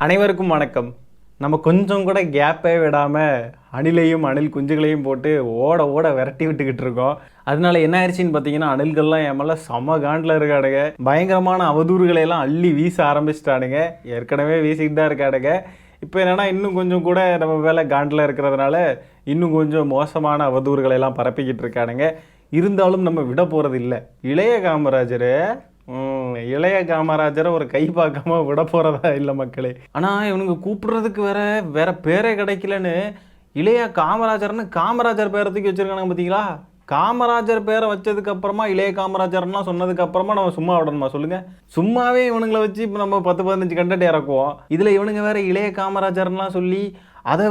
அனைவருக்கும் வணக்கம். நம்ம கொஞ்சம் கூட கேப்பே விடாமல் அணிலையும் அணில் குஞ்சுகளையும் போட்டு ஓட ஓட விரட்டி விட்டுக்கிட்டு இருக்கோம். அதனால என்ன ஆயிடுச்சின்னு பார்த்தீங்கன்னா, அணில்கள்லாம் என் மேலே செம காண்டில் இருக்கானுங்க. பயங்கரமான அவதூறுகளை எல்லாம் அள்ளி வீச ஆரம்பிச்சிட்டானுங்க. ஏற்கனவே வீசிக்கிட்டு தான் இருக்கானுங்க. இப்போ என்னென்னா இன்னும் கொஞ்சம் கூட நம்ம மேலே காண்டில் இருக்கிறதுனால இன்னும் கொஞ்சம் மோசமான அவதூறுகளை எல்லாம் பரப்பிக்கிட்டு இருக்கானுங்க. இருந்தாலும் நம்ம விட போகிறது இல்லை. இளைய காமராஜரை ஒரு கை பார்க்காம விட போகிறதா இல்லை மக்களே. ஆனால் இவனுங்க கூப்பிடுறதுக்கு வேற பேரே கிடைக்கலன்னு இளைய காமராஜர்னு காமராஜர் பேரை தூக்கி வச்சுருக்கானுங்க பார்த்தீங்களா. காமராஜர் பேரை வச்சதுக்கு அப்புறமா இளைய காமராஜர்லாம் சொன்னதுக்கு அப்புறமா நம்ம சும்மா விடணுமா சொல்லுங்கள்? சும்மாவே இவனுங்களை வச்சு இப்போ நம்ம 10-15 கண்டென்ட் இறக்குவோம். இதில் இவனுங்க வேற இளைய காமராஜர்லாம் சொல்லி அதை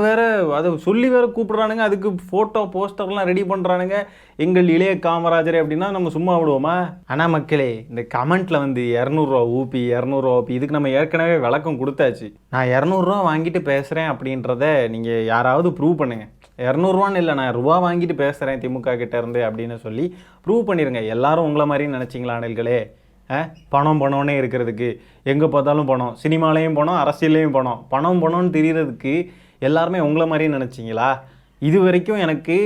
சொல்லி வேறு கூப்பிட்றானுங்க. அதுக்கு ஃபோட்டோ போஸ்டர்லாம் ரெடி பண்ணுறானுங்க. எங்கள் இளைய காமராஜரே அப்படின்னா நம்ம சும்மா விடுவோமா? ஆனால் மக்களே, இந்த கமெண்ட்டில் வந்து 200 ஊபி 200 ஊபி இதுக்கு நம்ம ஏற்கனவே விளக்கம் கொடுத்தாச்சு. நான் 200 வாங்கிட்டு பேசுகிறேன் அப்படின்றத நீங்கள் யாராவது ப்ரூவ் பண்ணுங்கள். 200 இல்லை, நான் ரூபா வாங்கிட்டு பேசுகிறேன் திமுக கிட்ட இருந்து அப்படின்னு சொல்லி ப்ரூவ் பண்ணிடுங்க. எல்லாரும் உங்களை மாதிரி நினச்சிங்களா அணில்களே? பணம்னே இருக்கிறதுக்கு எங்கே பார்த்தாலும் பணம், சினிமாலேயும் பணம், அரசியல்லையும் பணம்னு தெரியறதுக்கு எல்லாருமே உங்களை மாதிரியும் நினச்சிங்களா? இது வரைக்கும் எனக்கு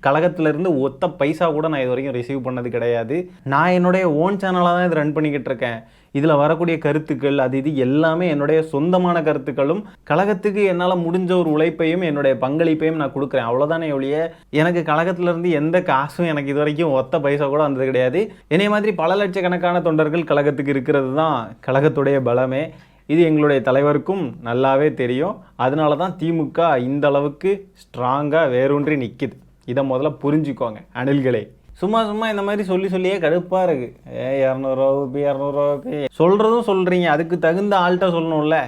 கழகத்திலேருந்து ஒத்த பைசா கூட நான் இது வரைக்கும் ரிசீவ் பண்ணது கிடையாது. நான் என்னுடைய ஓன் சேனலாக தான் இது ரன் பண்ணிக்கிட்டு இருக்கேன். இதில் வரக்கூடிய கருத்துக்கள் இது எல்லாமே என்னுடைய சொந்தமான கருத்துக்களும் கழகத்துக்கு என்னால் முடிஞ்ச ஒரு உழைப்பையும் என்னுடைய பங்களிப்பையும் நான் கொடுக்குறேன். அவ்வளோதானே ஒழிய எனக்கு கழகத்திலேருந்து எந்த காசும் எனக்கு இது வரைக்கும் ஒத்த பைசா கூட வந்தது கிடையாது. என்னை மாதிரி பல லட்சக்கணக்கான தொண்டர்கள் கழகத்துக்கு இருக்கிறது தான் கழகத்துடைய பலமே. இது எங்களுடைய தலைவருக்கும் நல்லாவே தெரியும். அதனால தான் திமுக இந்த அளவுக்கு ஸ்ட்ராங்காக வேரூன்றி நிற்கிது. இதை முதல்ல புரிஞ்சுக்கோங்க அணில்களே. சும்மா இந்த மாதிரி சொல்லியே கடுப்பாக இருக்குது. 200 ஊபி 200 ஊபி சொல்கிறதும் சொல்கிறீங்க, அதுக்கு தகுந்த ஆள்கிட்ட சொல்லணும்ல.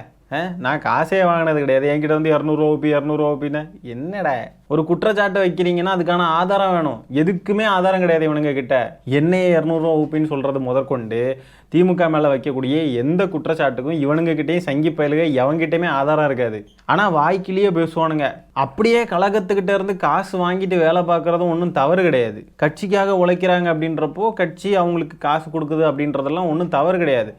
நான் காசே வாங்கினது கிடையாது, என்கிட்ட வந்து 200 ஊபி 200 ஊபின்னு என்னடா ஒரு குற்றச்சாட்டை வைக்கிறீங்கன்னா அதுக்கான ஆதாரம் வேணும். எதுக்குமே ஆதாரம் கிடையாது இவனுங்க கிட்ட. என்னையே 200 ஊபின்னு சொல்கிறது முதற்கொண்டு திமுக மேலே வைக்கக்கூடிய எந்த குற்றச்சாட்டுக்கும் இவனுங்க கிட்டேயும் சங்கி பயலுக எவங்கிட்டையுமே ஆதாரம் இருக்காது. ஆனால் வாய்க்கிலேயே பேசுவானுங்க. அப்படியே கழகத்துக்கிட்ட இருந்து காசு வாங்கிட்டு வேலை பார்க்குறதும் ஒன்றும் தவறு கிடையாது. கட்சிக்காக உழைக்கிறாங்க அப்படின்றப்போ கட்சி அவங்களுக்கு காசு கொடுக்குது அப்படின்றதெல்லாம் ஒன்றும் தவறு கிடையாது.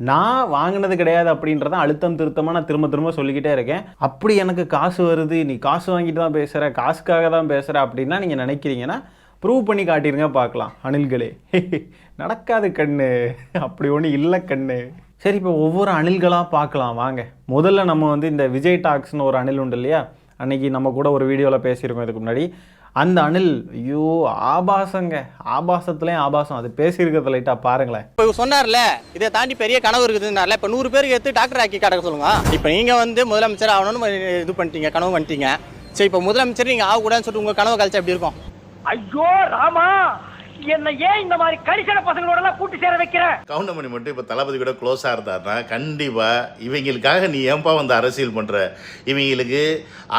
நான் வாங்கினது கிடையாது அப்படின்றத அழுத்தம் திருத்தமாக நான் திரும்ப சொல்லிக்கிட்டே இருக்கேன். அப்படி எனக்கு காசு வருது, நீ காசு வாங்கிட்டு தான் பேசுகிற, காசுக்காக தான் பேசுகிற அப்படின்னா நீங்கள் நினைக்கிறீங்கன்னா ப்ரூவ் பண்ணி காட்டிடுங்க பார்க்கலாம் அணில்களே. நடக்காது கண்ணு, அப்படி ஒன்றும் இல்லை கண்ணு. சரி, இப்போ ஒவ்வொரு அணில்களாக பார்க்கலாம் வாங்க. முதல்ல நம்ம வந்து இந்த விஜய் டாக்ஸ்னு ஒரு அணில் உண்டு இல்லையா, அன்றைக்கி நம்ம கூட ஒரு வீடியோவில் பேசியிருக்கோம் இதுக்கு முன்னாடி. அந்த அணில் ஐயோ ஆபாசங்க, ஆபாசத்துலேயும் ஆபாசம். அது பேசியிருக்கிறத லைட்டாக பாருங்களேன். இப்போ சொன்னார்ல, இதை தாண்டி பெரிய கனவு இருக்குதுன்னால இப்போ 100 பேருக்கு எடுத்து டாக்டர் ஆக்கி காட்ட சொல்லுங்க. இப்போ நீங்கள் வந்து முதலமைச்சர் ஆகணும்னு இது பண்ணிட்டீங்க, கனவு பண்ணிட்டீங்க. சரி, இப்போ முதலமைச்சர் நீங்கள் ஆகக்கூடாதுன்னு சொல்லிட்டு உங்கள் கனவு கழிச்சா எப்படி இருக்கும்? ஐயோ ராமா, என்ன ஏன் இந்த மாதிரி கரிசன பசங்களோட எல்லாம் கூட்டி சேர வைக்கிற? கவுண்டமணி மட்டும் இப்போ தளபதி கூட க்ளோஸாக இருந்தாருன்னா கண்டிப்பாக இவங்களுக்காக நீ ஏன்பா வந்து அரசியல் பண்ணுற, இவங்களுக்கு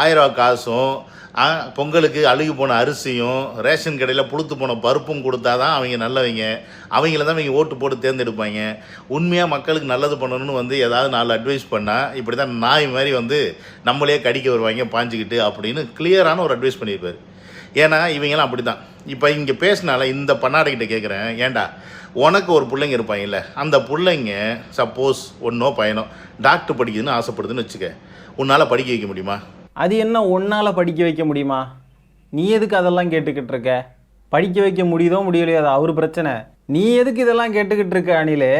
1000 ரூபா காசும் பொங்கலுக்கு அழுகி போன அரிசியும் ரேஷன் கடையில் புழுத்து போன பருப்பும் கொடுத்தா தான் அவங்க நல்லவங்க, அவங்கள தான் அவங்க ஓட்டு போட்டு தேர்ந்தெடுப்பாங்க. உண்மையாக மக்களுக்கு நல்லது பண்ணணும்னு வந்து ஏதாவது 4 அட்வைஸ் பண்ணால் இப்படி தான் நாய் மாதிரி வந்து நம்மளே கடிக்க வருவாங்க பாஞ்சிக்கிட்டு அப்படின்னு கிளியரான ஒரு அட்வைஸ் பண்ணியிருப்பார். ஏன்னா இவங்கெல்லாம் அப்படி தான். இப்போ இங்கே பேசினால இந்த பண்ணாடைக்கிட்ட கேட்குறேன், ஏன்டா உனக்கு ஒரு பிள்ளைங்க இருப்பாங்கல்ல, அந்த பிள்ளைங்க சப்போஸ் ஒன்றோ பையனோ டாக்டர் படிக்குதுன்னு ஆசைப்படுதுன்னு வச்சுக்க, உன்னால் படிக்க வைக்க முடியுமா? அது என்ன உன்னால் படிக்க வைக்க முடியுமா? நீ எதுக்கு அதெல்லாம் கேட்டுக்கிட்டு இருக்க? படிக்க வைக்க முடியுதோ முடியலையோ அது அவர் பிரச்சனை. நீ எதுக்கு இதெல்லாம் கேட்டுக்கிட்டு இருக்க அணிலே?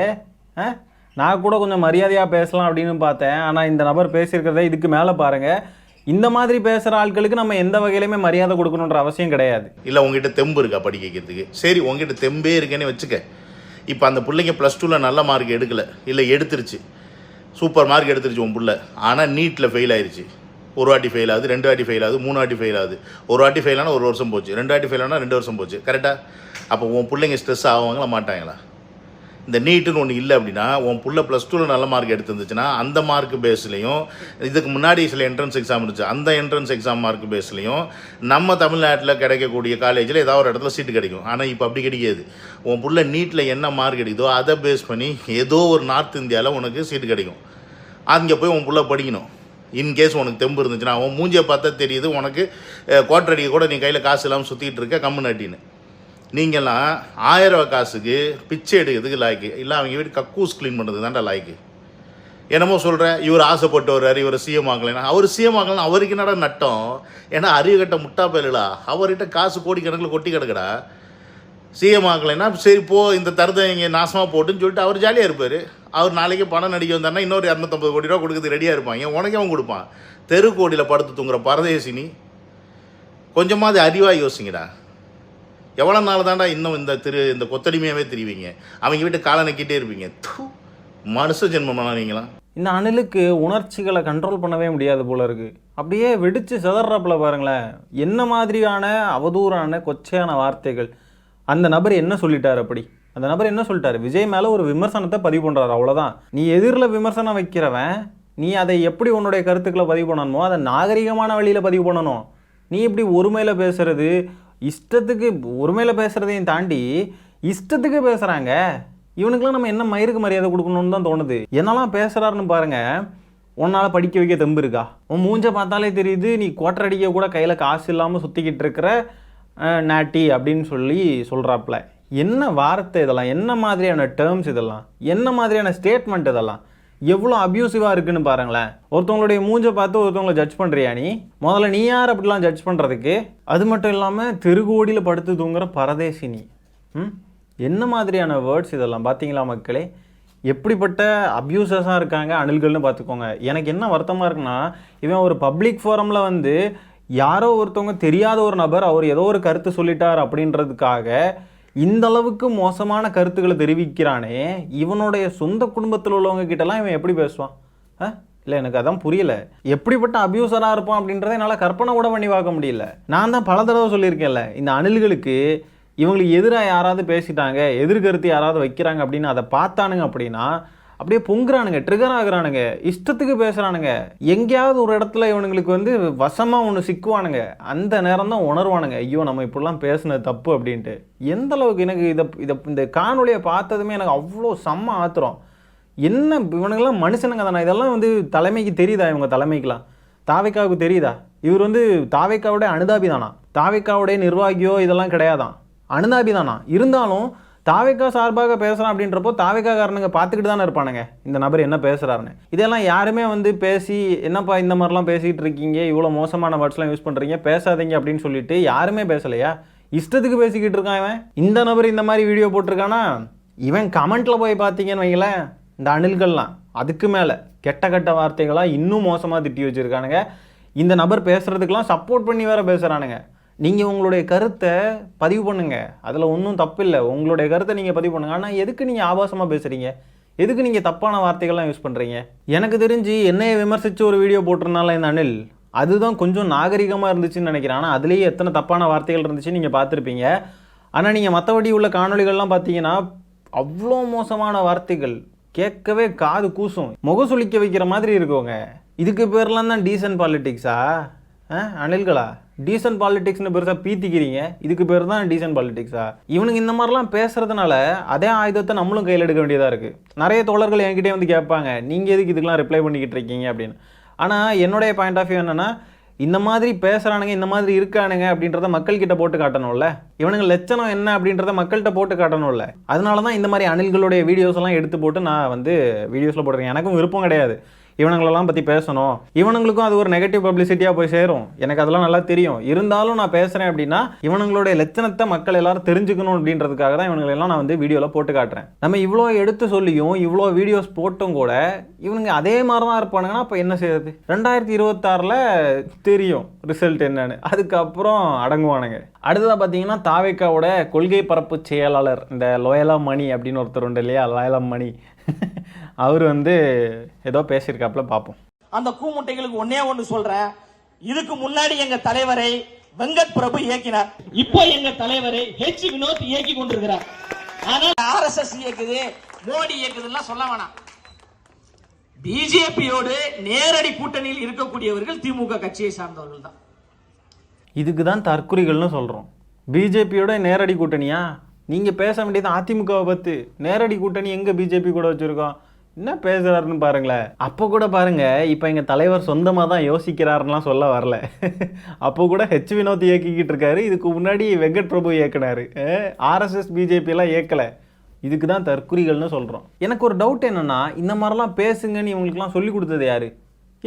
நான் கூட கொஞ்சம் மரியாதையாக பேசலாம் அப்படின்னு பார்த்தேன். ஆனால் இந்த நபர் பேசியிருக்கிறத இதுக்கு மேலே பாருங்கள். இந்த மாதிரி பேசுகிற ஆட்களுக்கு நம்ம எந்த வகையிலுமே மரியாதை கொடுக்கணுன்ற அவசியம் கிடையாது. இல்லை உங்ககிட்ட தெம்பு இருக்கா படிக்க வைக்கிறதுக்கு? சரி, உங்ககிட்ட தெம்பே இருக்கேன்னு வச்சுக்க. இப்போ அந்த பிள்ளைங்க +2 நல்ல மார்க் எடுக்கலை, இல்லை எடுத்துருச்சு, சூப்பர் மார்க் எடுத்துருச்சு உன் பிள்ளை. ஆனால் நீட்டில் ஃபெயில் ஆயிடுச்சு. 1 வாட்டி ஃபெயில் ஆகுது, 2 வாட்டி ஃபெயில் ஆகுது, 3 வாட்டி ஃபெயில் ஆகுது. 1 வாட்டி ஃபெயில் ஆனால் 1 வருஷம் போச்சு, 2 வாட்டி ஃபெயில் ஆனால் 2 வருஷம் போச்சு. கரெக்டாக? அப்போ உன் பிள்ளைங்க ஸ்ட்ரெஸ் ஆவாங்களா மாட்டாங்களா? இந்த நீட்டுன்னு ஒன்று இல்லை அப்படின்னா உன் பிள்ளை +2 நல்ல மார்க் எடுத்துருந்துச்சுன்னா அந்த மார்க் பேஸ்லையும், இதுக்கு முன்னாடி சில என்ட்ரன்ஸ் எக்ஸாம் இருந்துச்சு, அந்த என்ட்ரன்ஸ் எக்ஸாம் மார்க் பேஸ்லையும் நம்ம தமிழ்நாட்டில் கிடைக்கக்கூடிய காலேஜில் ஏதாவது ஒரு இடத்துல சீட்டு கிடைக்கும். ஆனால் இப்போ அப்படி கிடைக்காது. உன் பிள்ளை நீட்டில் என்ன மார்க் கிடைக்குதோ அதை பேஸ் பண்ணி ஏதோ ஒரு நார்த் இந்தியாவில் உனக்கு சீட்டு கிடைக்கும். அங்கே போய் உன் பிள்ளை படிக்கணும். இன்கேஸ் உனக்கு தெம்பு இருந்துச்சுன்னா உன் மூஞ்சியை பார்த்தா தெரியுது உனக்கு கோட்டடிக்க கூட நீ கையில் காசு இல்லாமல் சுற்றிட்டு இருக்க கம்முனாட்டின்னு. நீங்கள்லாம் 1000 ரூபா காசுக்கு பிச்சை எடுக்கிறதுக்கு லாய்க்கு இல்லை, அவங்க வீட்டு கக்கூஸ் க்ளீன் பண்ணுறது தான்டா லாய்க்கு. என்னமோ சொல்கிறேன், இவர் ஆசைப்பட்டு வர்றாரு, இவர் சிஎம் ஆகலைன்னா. அவர் சிஎம் ஆகலைன்னா அவருக்கு என்னடா நட்டம்? ஏன்னா அறிவுகட்ட முட்டா பயலுடா, அவர்கிட்ட காசு கோடிக்கணக்கில் கொட்டி கிடக்குடா. சிஎம் ஆகலைன்னா சரி போ, இந்த தரத்தை இங்கே நாசமாக போட்டுன்னு சொல்லிட்டு அவர் ஜாலியாக இருப்பார். அவர் நாளைக்கு பணம் நடிக்க வந்தாருன்னா இன்னொரு 250 கோடி ரூபா கொடுக்குறது ரெடியாக இருப்பாங்க. உனக்கே அவன் கொடுப்பான். தெரு கோடியில் படுத்து தூங்குற பரதேசினி, கொஞ்சமாவது அறிவாக யோசிங்கடா. எவ்வளோ நாள் தாண்டா இன்னும் இந்த கொத்தடிமையாகவே தெரிவிங்க? அவங்க வீட்டு காலை நக்கிட்டே இருப்பீங்க. மனுஷ ஜென்மமானா நீங்களா? இந்த அணிலுக்கு உணர்ச்சிகளை கண்ட்ரோல் பண்ணவே முடியாது போல இருக்கு. அப்படியே வெடிச்சு சிதறாப்புல பாருங்களேன். என்ன மாதிரியான அவதூறான கொச்சையான வார்த்தைகள். அந்த நபர் என்ன சொல்லிட்டார்? அந்த நபர் என்ன சொல்லிட்டாரு? விஜய் மேலே ஒரு விமர்சனத்தை பதிவு பண்ணுறாரு, அவ்வளோதான். நீ எதிரில் விமர்சனம் வைக்கிறவன், நீ அதை எப்படி உன்னுடைய கருத்துக்களை பதிவு பண்ணணுமோ அதை நாகரிகமான வழியில் பதிவு பண்ணணும். நீ இப்படி ஒருமையில் பேசுறது, இஷ்டத்துக்கு ஒருமையில் பேசுகிறதையும் தாண்டி இஷ்டத்துக்கு பேசுகிறாங்க. இவனுக்கெல்லாம் நம்ம என்ன மயிருக்கு மரியாதை கொடுக்கணும்னு தான் தோணுது. என்னெல்லாம் பேசுகிறாருன்னு பாருங்கள். உன்னால் படிக்க வைக்க தெம்பு இருக்கா? உன் மூஞ்சை பார்த்தாலே தெரியுது நீ குவார்டர் அடிக்க கூட கையில் காசு இல்லாமல் சுற்றிக்கிட்டு இருக்கிற நாட்டி அப்படின்னு சொல்கிறாப்புல. என்ன வார்த்தை இதெல்லாம்? என்ன மாதிரியான டேர்ம்ஸ் இதெல்லாம்? என்ன மாதிரியான ஸ்டேட்மெண்ட் இதெல்லாம்? எவ்வளோ அப்யூசிவாக இருக்குன்னு பாருங்களேன். ஒருத்தவங்களுடைய மூஞ்சை பார்த்து ஒருத்தவங்களை ஜட்ஜ் பண்ணுறியா நீ? முதல்ல நீ யார் அப்படிலாம் ஜட்ஜ் பண்ணுறதுக்கு? அது மட்டும் இல்லாமல் தெருகோடியில் படுத்து தூங்குற பரதேசினி. என்ன மாதிரியான வேர்ட்ஸ் இதெல்லாம் பார்த்தீங்களா மக்களே? எப்படிப்பட்ட அப்யூசஸாக இருக்காங்க அணில்கள்னு பார்த்துக்கோங்க. எனக்கு என்ன வருத்தமாக இருக்குன்னா, இவன் ஒரு பப்ளிக் ஃபோரமில் வந்து யாரோ ஒருத்தவங்க தெரியாத ஒரு நபர் அவர் ஏதோ ஒரு கருத்து சொல்லிட்டார் அப்படின்றதுக்காக இந்த அளவுக்கு மோசமான கருத்துக்களை தெரிவிக்கிறானே. இவனுடைய சொந்த குடும்பத்தில் உள்ளவங்க கிட்டலாம் இவன் எப்படி பேசுவான்? இல்லை, எனக்கு அதான் புரியல. எப்படிப்பட்ட அப்யூசராக இருப்பான் அப்படின்றத என்னால் கற்பனை கூட பண்ணி பார்க்க முடியல. நான் தான் பல தடவை சொல்லியிருக்கேன்ல, இந்த அணில்களுக்கு இவங்களுக்கு எதிராக யாராவது பேசிட்டாங்க, எதிர்கருத்து யாராவது வைக்கிறாங்க அப்படின்னு அதை பார்த்தானுங்க அப்படின்னா அப்படியே பொங்குறானுங்க, ட்ரிகர் ஆகுறானுங்க, இஷ்டத்துக்கு பேசுகிறானுங்க. எங்கேயாவது ஒரு இடத்துல இவனுங்களுக்கு வந்து வசமாக ஒன்று சிக்குவானுங்க. அந்த நேரம் தான் உணர்வானுங்க, ஐயோ நம்ம இப்படிலாம் பேசுனது தப்பு அப்படின்ட்டு. எந்த அளவுக்கு எனக்கு இந்த காணொலியை பார்த்ததுமே எனக்கு அவ்வளோ செம்ம ஆத்திரம். என்ன இவனுங்கெல்லாம் மனுஷனுங்க தானே? இதெல்லாம் வந்து தலைமைக்கு தெரியுதா? இவங்க தலைமைக்கெலாம் தாவேக்காவுக்கு தெரியுதா? இவர் வந்து தாவேக்காவுடைய அனுதாபி தானா? தாவேக்காவுடைய நிர்வாகியோ இதெல்லாம் கிடையாதான், அனுதாபி தானா? இருந்தாலும் தாவேக்கா சார்பாக பேசுகிறான் அப்படின்றப்போ தாவேக்காரனுங்க பார்த்துக்கிட்டு தானே இருப்பானுங்க இந்த நபர் என்ன பேசுகிறாருன்னு. இதெல்லாம் யாருமே வந்து பேசி என்னப்பா இந்த மாதிரிலாம் பேசிகிட்டு இருக்கீங்க, இவ்வளோ மோசமான வேர்ட்ஸ்லாம் யூஸ் பண்ணுறீங்க, பேசாதீங்க அப்படின்னு சொல்லிட்டு யாருமே பேசலையா? இஷ்டத்துக்கு பேசிக்கிட்டு இருக்கான் இவன். இந்த நபர் இந்த மாதிரி வீடியோ போட்டிருக்கானா, இவன் கமெண்ட்டில் போய் பார்த்தீங்கன்னு வைங்களேன், இந்த அணில்கள்லாம் அதுக்கு மேலே கெட்ட வார்த்தைகளாக இன்னும் மோசமாக திட்டி வச்சுருக்கானுங்க. இந்த நபர் பேசுகிறதுக்கெலாம் சப்போர்ட் பண்ணி வேறு பேசுகிறானுங்க. நீங்கள் உங்களுடைய கருத்தை பதிவு பண்ணுங்கள், அதில் ஒன்றும் தப்பு இல்லை. உங்களுடைய கருத்தை நீங்கள் பதிவு பண்ணுங்கள். ஆனால் எதுக்கு நீங்கள் ஆபாசமாக பேசுகிறீங்க? எதுக்கு நீங்கள் தப்பான வார்த்தைகள்லாம் யூஸ் பண்ணுறீங்க? எனக்கு தெரிஞ்சு என்னையை விமர்சித்து ஒரு வீடியோ போட்டிருந்தால இந்த அணில், அதுதான் கொஞ்சம் நாகரிகமாக இருந்துச்சுன்னு நினைக்கிறேன். ஆனால் அதுலேயே எத்தனை தப்பான வார்த்தைகள் இருந்துச்சுன்னு நீங்கள் பார்த்துருப்பீங்க. ஆனால் நீங்கள் மற்றபடி உள்ள காணொலிகள்லாம் பார்த்தீங்கன்னா அவ்வளோ மோசமான வார்த்தைகள், கேட்கவே காது கூசும், முகசுளிக்க வைக்கிற மாதிரி இருக்குங்க. இதுக்கு பேர்லாம் தான் டீசன்ட் பாலிட்டிக்ஸா? அணில்களா? டீசன்ட் பாலிடிக்ஸ்னு பெருசாக பீத்திக்கிறீங்க, இதுக்கு பேர் தான் டீசன்ட் பாலிடிக்ஸா? இவனுக்கு இந்த மாதிரிலாம் பேசுறதுனால அதே ஆயுதத்தை நம்மளும் கையில் எடுக்க வேண்டியதாக இருக்குது. நிறைய தோழர்கள் என்கிட்டே வந்து கேட்பாங்க, நீங்கள் எதுக்கு இதுக்கெலாம் ரிப்ளை பண்ணிக்கிட்டு இருக்கீங்க அப்படின்னு. ஆனால் என்னுடைய பாயிண்ட் ஆஃப் வியூ என்னென்னா, இந்த மாதிரி பேசுகிறானுங்க, இந்த மாதிரி இருக்கானுங்க அப்படின்றத மக்கள்கிட்ட போட்டு காட்டணும்ல. இவனுங்க லட்சணம் என்ன அப்படின்றத மக்கள்கிட்ட போட்டு காட்டணும்ல. அதனால தான் இந்த மாதிரி அணில்களுடைய வீடியோஸ் எல்லாம் எடுத்து போட்டு நான் வந்து வீடியோஸில் போடுறேன். எனக்கும் விருப்பம் கிடையாது இவனுங்களெல்லாம் பற்றி பேசணும், இவனுங்களுக்கும் அது ஒரு நெகட்டிவ் பப்ளிசிட்டியாக போய் சேரும், எனக்கு அதெல்லாம் நல்லா தெரியும். இருந்தாலும் நான் பேசுகிறேன் அப்படின்னா இவனுங்களுடைய லட்சணத்தை மக்கள் எல்லாரும் தெரிஞ்சுக்கணும் அப்படின்றதுக்காக தான் இவனுங்களெல்லாம் நான் வந்து வீடியோவில் போட்டு காட்டுறேன். நம்ம இவ்வளோ எடுத்து சொல்லியும் இவ்வளோ வீடியோஸ் போட்டும் கூட இவனுங்க அதே மாதிரி தான் இருப்பானுங்கன்னா அப்போ என்ன செய்யுது? 2026 தெரியும் ரிசல்ட் என்னன்னு, அதுக்கப்புறம் அடங்குவானுங்க. அடுத்ததாக பார்த்தீங்கன்னா தாவேக்காவோட கொள்கை பரப்பு செயலாளர் இந்த லோயலா மணி அப்படின்னு ஒருத்தர் உண்டு இல்லையா, லோயலா மணி, அவர் வந்து ஏதோ பேசியிருக்காப்புல பார்ப்போம். அந்த கூமுட்டைகளுக்கு ஒன்னே ஒன்று சொல்றேன், இதுக்கு முன்னாடி எங்க தலைவரை வெங்கட் பிரபு இயக்கினார், இப்போ எங்க தலைவரை ஹெச் வினோத் இயக்கி கொண்டிருக்கிறார். ஆனால் RSS இயக்குது, மோடி இயக்குதுலாம் சொல்ல வேணாம். பிஜேபியோடு நேரடி கூட்டணியில் இருக்கக்கூடியவர்கள் திமுக கட்சியை சார்ந்தவர்கள் தான். இதுக்கு தான் தற்குறிகள்னு சொல்கிறோம். பிஜேபியோட நேரடி கூட்டணியா? நீங்கள் பேச வேண்டியது அதிமுகவை பற்றி. நேரடி கூட்டணி எங்கே பிஜேபி கூட வச்சுருக்கோம்? என்ன பேசுகிறாருன்னு பாருங்களேன். அப்போ கூட பாருங்கள், இப்போ எங்கள் தலைவர் சொந்தமாக தான் யோசிக்கிறாருலாம் சொல்ல வரல. அப்போ கூட ஹெச் வினோத் இயக்கிக்கிட்டு இருக்காரு, இதுக்கு முன்னாடி வெங்கட் பிரபு இயக்குனார். RSS பிஜேபியெல்லாம் இயக்கலை. இதுக்கு தான் தற்குறிகள்னு சொல்கிறோம். எனக்கு ஒரு டவுட் என்னென்னா, இந்த மாதிரிலாம் பேசுங்கன்னு இவங்களுக்குலாம் சொல்லி கொடுத்தது யார்?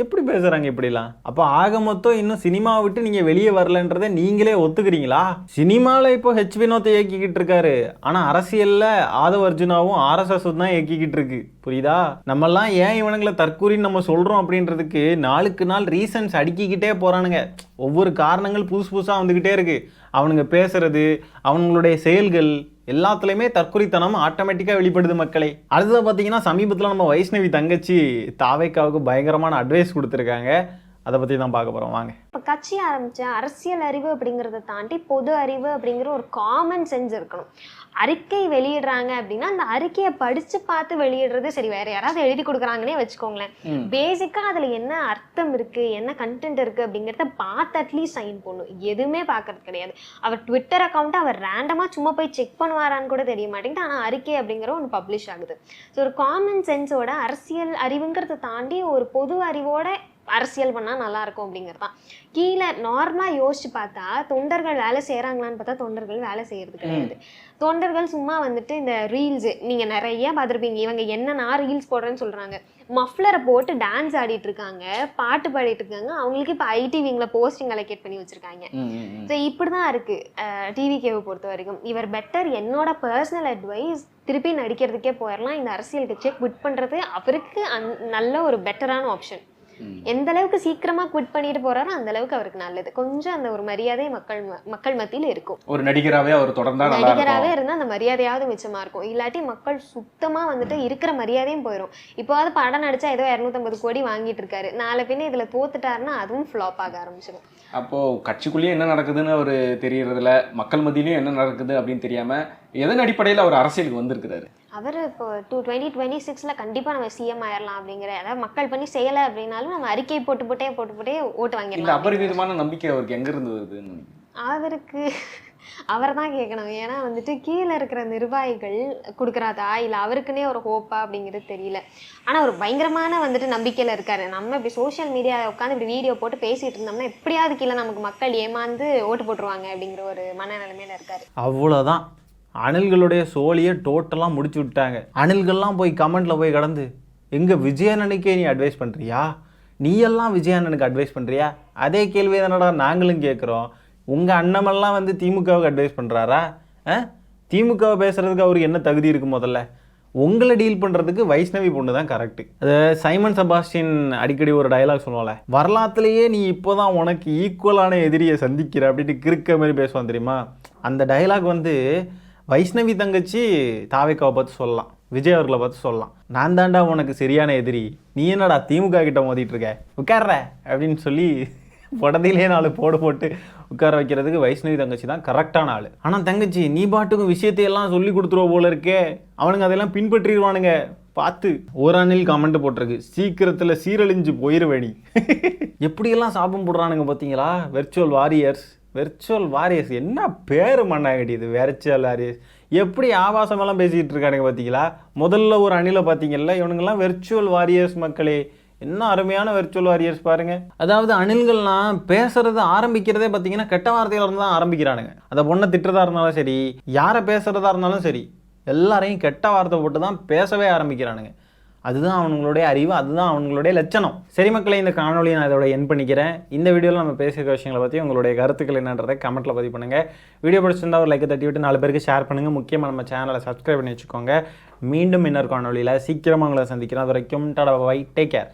எப்படி பேசுகிறாங்க இப்படிலாம்? அப்போ ஆக மொத்தம் இன்னும் சினிமாவை விட்டு நீங்கள் வெளியே வரலன்றதை நீங்களே ஒத்துக்கிறீங்களா? சினிமாவில் இப்போ ஹெச் வினோத்தை இயக்கிக்கிட்டு இருக்காரு, ஆனால் அரசியலில் ஆதவ் அர்ஜுனாவும் RSS தான் இயக்கிக்கிட்டு இருக்கு. புரியுதா? நம்மெல்லாம் ஏன் இவனுங்களை தற்கூறின்னு நம்ம சொல்கிறோம் அப்படின்றதுக்கு நாளுக்கு நாள் ரீசன்ஸ் அடுக்கிக்கிட்டே போகிறானுங்க. ஒவ்வொரு காரணங்கள் புதுசு புதுசாக வந்துக்கிட்டே இருக்குது. அவனுங்க பேசுறது, அவங்களுடைய செயல்கள் எல்லாத்துலேயுமே தற்குறித்தனம் ஆட்டோமேட்டிக்காக வெளிப்படுது மக்களே. அடுத்தது பார்த்தீங்கன்னா, சமீபத்தில் நம்ம வைஷ்ணவி தங்கச்சி தாவேக்காவுக்கு பயங்கரமான அட்வைஸ் கொடுத்துருக்காங்க. அதை பற்றி தான் பார்க்க போகிறோம், வாங்க. இப்போ கட்சி ஆரம்பிச்ச அரசியல் அறிவு அப்படிங்கிறத தாண்டி பொது அறிவு அப்படிங்கிற ஒரு காமன் சென்ஸ் இருக்கணும். அறிக்கை வெளியிடுறாங்க அப்படின்னா அந்த அறிக்கையை படித்து பார்த்து வெளியிடுறது சரி. வேற யாராவது எழுதி கொடுக்குறாங்கன்னே வச்சுக்கோங்களேன், பேசிக்காக அதில் என்ன அர்த்தம் இருக்குது, என்ன கண்டென்ட் இருக்குது அப்படிங்கிறத பார்த்து அட்லீஸ்ட் சைன் பண்ணும். எதுவுமே பார்க்கறது கிடையாது. அவர் ட்விட்டர் அக்கௌண்ட்டை அவர் ரேண்டமாக சும்மா போய் செக் பண்ணுவாரான்னு கூட தெரிய மாட்டேங்குது. ஆனால் அறிக்கை அப்படிங்கிற ஒன்று பப்ளிஷ் ஆகுது. ஸோ ஒரு காமன் சென்ஸோட அரசியல் அறிவுங்கிறத தாண்டி ஒரு பொது அறிவோட அரசியல் பண்ணால் நல்லா இருக்கும் அப்படிங்கிறது தான். கீழே நார்மலாக யோசிச்சு பார்த்தா தொண்டர்கள் வேலை செய்கிறாங்களான்னு பார்த்தா தொண்டர்கள் வேலை செய்கிறது கிடையாது. தொண்டர்கள் சும்மா வந்துட்டு இந்த ரீல்ஸு நீங்கள் நிறைய பார்த்துருப்பீங்க, இவங்க என்னன்னா ரீல்ஸ் போடுறேன்னு சொல்கிறாங்க, மஃப்ளரை போட்டு டான்ஸ் ஆடிட்டு இருக்காங்க, பாட்டு பாடிட்டு இருக்காங்க. அவங்களுக்கு இப்போ ITVல போஸ்டிங் அலோகேட் பண்ணி வச்சுருக்காங்க. ஸோ இப்படி தான் இருக்குது டிவிகேவை பொறுத்த வரைக்கும். இவர் பெட்டர், என்னோட பர்சனல் அட்வைஸ், திருப்பி நடிக்கிறதுக்கே போயிடலாம். இந்த அரசியல் கட்சியை குவிட் பண்ணுறது அவருக்கு நல்ல ஒரு பெட்டரான ஆப்ஷன். எந்த அளவுக்கு சீக்கிரமா குவிட் பண்ணிட்டு போறாரோ அந்த அளவுக்கு அவருக்கு நல்லது. கொஞ்சம் அந்த ஒரு மரியாதை மக்கள் மத்தியில இருக்கும். ஒரு நடிகராகவே அவர் தொடர்ந்தா நடிகராகவே இருந்தா அந்த மரியாதையாவது மிச்சமா இருக்கும். இல்லாட்டி மக்கள் சுத்தமா வந்துட்டு இருக்கிற மரியாதையும் போயிடும். இப்போவாது படம் நடிச்சா ஏதோ 250 கோடி வாங்கிட்டு இருக்காரு, நாளை பின்ன இதுல தோத்துட்டாருன்னா அதுவும் ஃபிளாப் ஆக ஆரம்பிச்சிடும். அப்போ கட்சிக்குள்ளேயும் என்ன நடக்குதுன்னு அவர் தெரியறதுல, மக்கள் மத்தியிலையும் என்ன நடக்குது அப்படின்னு தெரியாம எதன் அடிப்படையில் அவர் அரசியலுக்கு வந்திருக்கிறாரு? அவர் இப்போ 2026 கண்டிப்பா நம்ம CM ஆயிடலாம் அப்படிங்கிற, அதாவது மக்கள் பண்ணி செய்யலை அப்படின்னாலும் நம்ம அறிக்கை போட்டு போட்டே ஓட்டு வாங்கிடலாம். அபரிமிதமான நம்பிக்கை அவருக்கு எங்க இருந்து வருதுன்னு அவருக்கு அவர் தான் கேட்கணும். ஏன்னா வந்துட்டு கீழே இருக்கிற நிர்வாகிகள் கொடுக்குறாதா இல்லை அவருக்குன்னே ஒரு ஹோப்பா அப்படிங்கிறது தெரியல. ஆனால் ஒரு பயங்கரமான வந்துட்டு நம்பிக்கையில் இருக்காரு. நம்ம இப்படி சோஷியல் மீடியாவில் உட்காந்து இப்படி வீடியோ போட்டு பேசிட்டு இருந்தோம்னா எப்படியாவது கீழே நமக்கு மக்கள் ஏமாந்து ஓட்டு போட்டுருவாங்க அப்படிங்கிற ஒரு மனநிலைமையில இருக்காரு. அவ்வளோதான், அணில்களுடைய சோழியை டோட்டலாக முடிச்சு விட்டாங்க. அணில்கள்லாம் போய் கமெண்ட்டில் போய் கடந்து, எங்கள் விஜயண்ணனுக்கே நீ அட்வைஸ் பண்ணுறியா, நீ எல்லாம் விஜயண்ணனுக்கு அட்வைஸ் பண்ணுறியா? அதே கேள்வி தானடா நாங்களும் கேட்குறோம். உங்கள் அண்ணமெல்லாம் வந்து திமுகவுக்கு அட்வைஸ் பண்ணுறாரா? திமுகவை பேசுகிறதுக்கு அவருக்கு என்ன தகுதி இருக்குது? முதல்ல உங்களை டீல் பண்ணுறதுக்கு வைஷ்ணவி பொண்ணு தான் கரெக்டு. அது சைமன் செபாஸ்டியன் அடிக்கடி ஒரு டயலாக் சொல்லுவாங்களே, வரலாற்றுலேயே நீ இப்போ தான் உனக்கு ஈக்குவலான எதிரியை சந்திக்கிற அப்படின்ட்டு கிறுக்க மாதிரி பேசுவான் தெரியுமா? அந்த டயலாக் வந்து வைஷ்ணவி தங்கச்சி தாவேக்காவை பார்த்து சொல்லலாம், விஜய் அவர்களை பார்த்து சொல்லலாம், நான் தாண்டா உனக்கு சரியான எதிரி, நீ என்னடா திமுக கிட்ட மோதிட்டு இருக்க, உட்கார்ற அப்படின்னு சொல்லி உடனே 4 போட்டு உட்கார வைக்கிறதுக்கு வைஷ்ணவி தங்கச்சி தான் கரெக்டான ஆள். ஆனால் தங்கச்சி நீ பாட்டுக்கும் விஷயத்தையெல்லாம் சொல்லி கொடுத்துருவ போல இருக்கே, அவனுங்க அதெல்லாம் பின்பற்றிடுவானுங்க பார்த்து. ஒரு அணில் கமெண்ட் போட்டிருக்கு, சீக்கிரத்தில் சீரழிஞ்சு போயிடுவேணி. எப்படியெல்லாம் சாபம் போடுறானுங்க பார்த்தீங்களா? வெர்ச்சுவல் வாரியர்ஸ் என்ன பேர் மண்ணாகடி இது, வெர்ச்சுவல் வாரியர்ஸ். எப்படி ஆபாசமெல்லாம் பேசிக்கிட்டு இருக்கானுங்க பார்த்தீங்களா? முதல்ல ஒரு அணிலை பார்த்தீங்கல்ல, இவனுங்கெல்லாம் வெர்ச்சுவல் வாரியர்ஸ் மக்களே. என்ன அருமையான வெர்ச்சுவல் வாரியர்ஸ் பாருங்க. அதாவது அணில்கள்லாம் பேசுறது ஆரம்பிக்கிறதே பார்த்தீங்கன்னா கெட்ட வார்த்தையில இருந்து தான் ஆரம்பிக்கிறானுங்க. அந்த பொண்ணை திட்டுறதா இருந்தாலும் சரி, யாரை பேசுறதா இருந்தாலும் சரி, எல்லாரையும் கெட்ட வார்த்தை போட்டு தான் பேசவே ஆரம்பிக்கிறானுங்க. அதுதான் அவங்களுடைய அறிவு, அதுதான் அவங்களுடைய லட்சணம். சரி மக்களை, இந்த காணொலியை நான் இதோட என் பண்ணிக்கிறேன். இந்த வீடியோவில் நம்ம பேசுகிற விஷயங்களை பற்றி உங்களுடைய கருத்துக்கள் என்னன்றதை கமெண்ட்டில் பதிவு பண்ணுங்கள். வீடியோ பிடிச்சிருந்தா ஒரு லைக்கை தட்டி விட்டு 4 பேருக்கு ஷேர் பண்ணுங்கள். முக்கியமாக நம்ம சேனலை சப்ஸ்கிரைப் பண்ணி வச்சுக்கோங்க. மீண்டும் இன்னொரு காணொலியில் சீக்கிரமாக உங்களை சந்திக்கிறேன். அது வரைக்கும் டாடா பை, டேக் கேர்.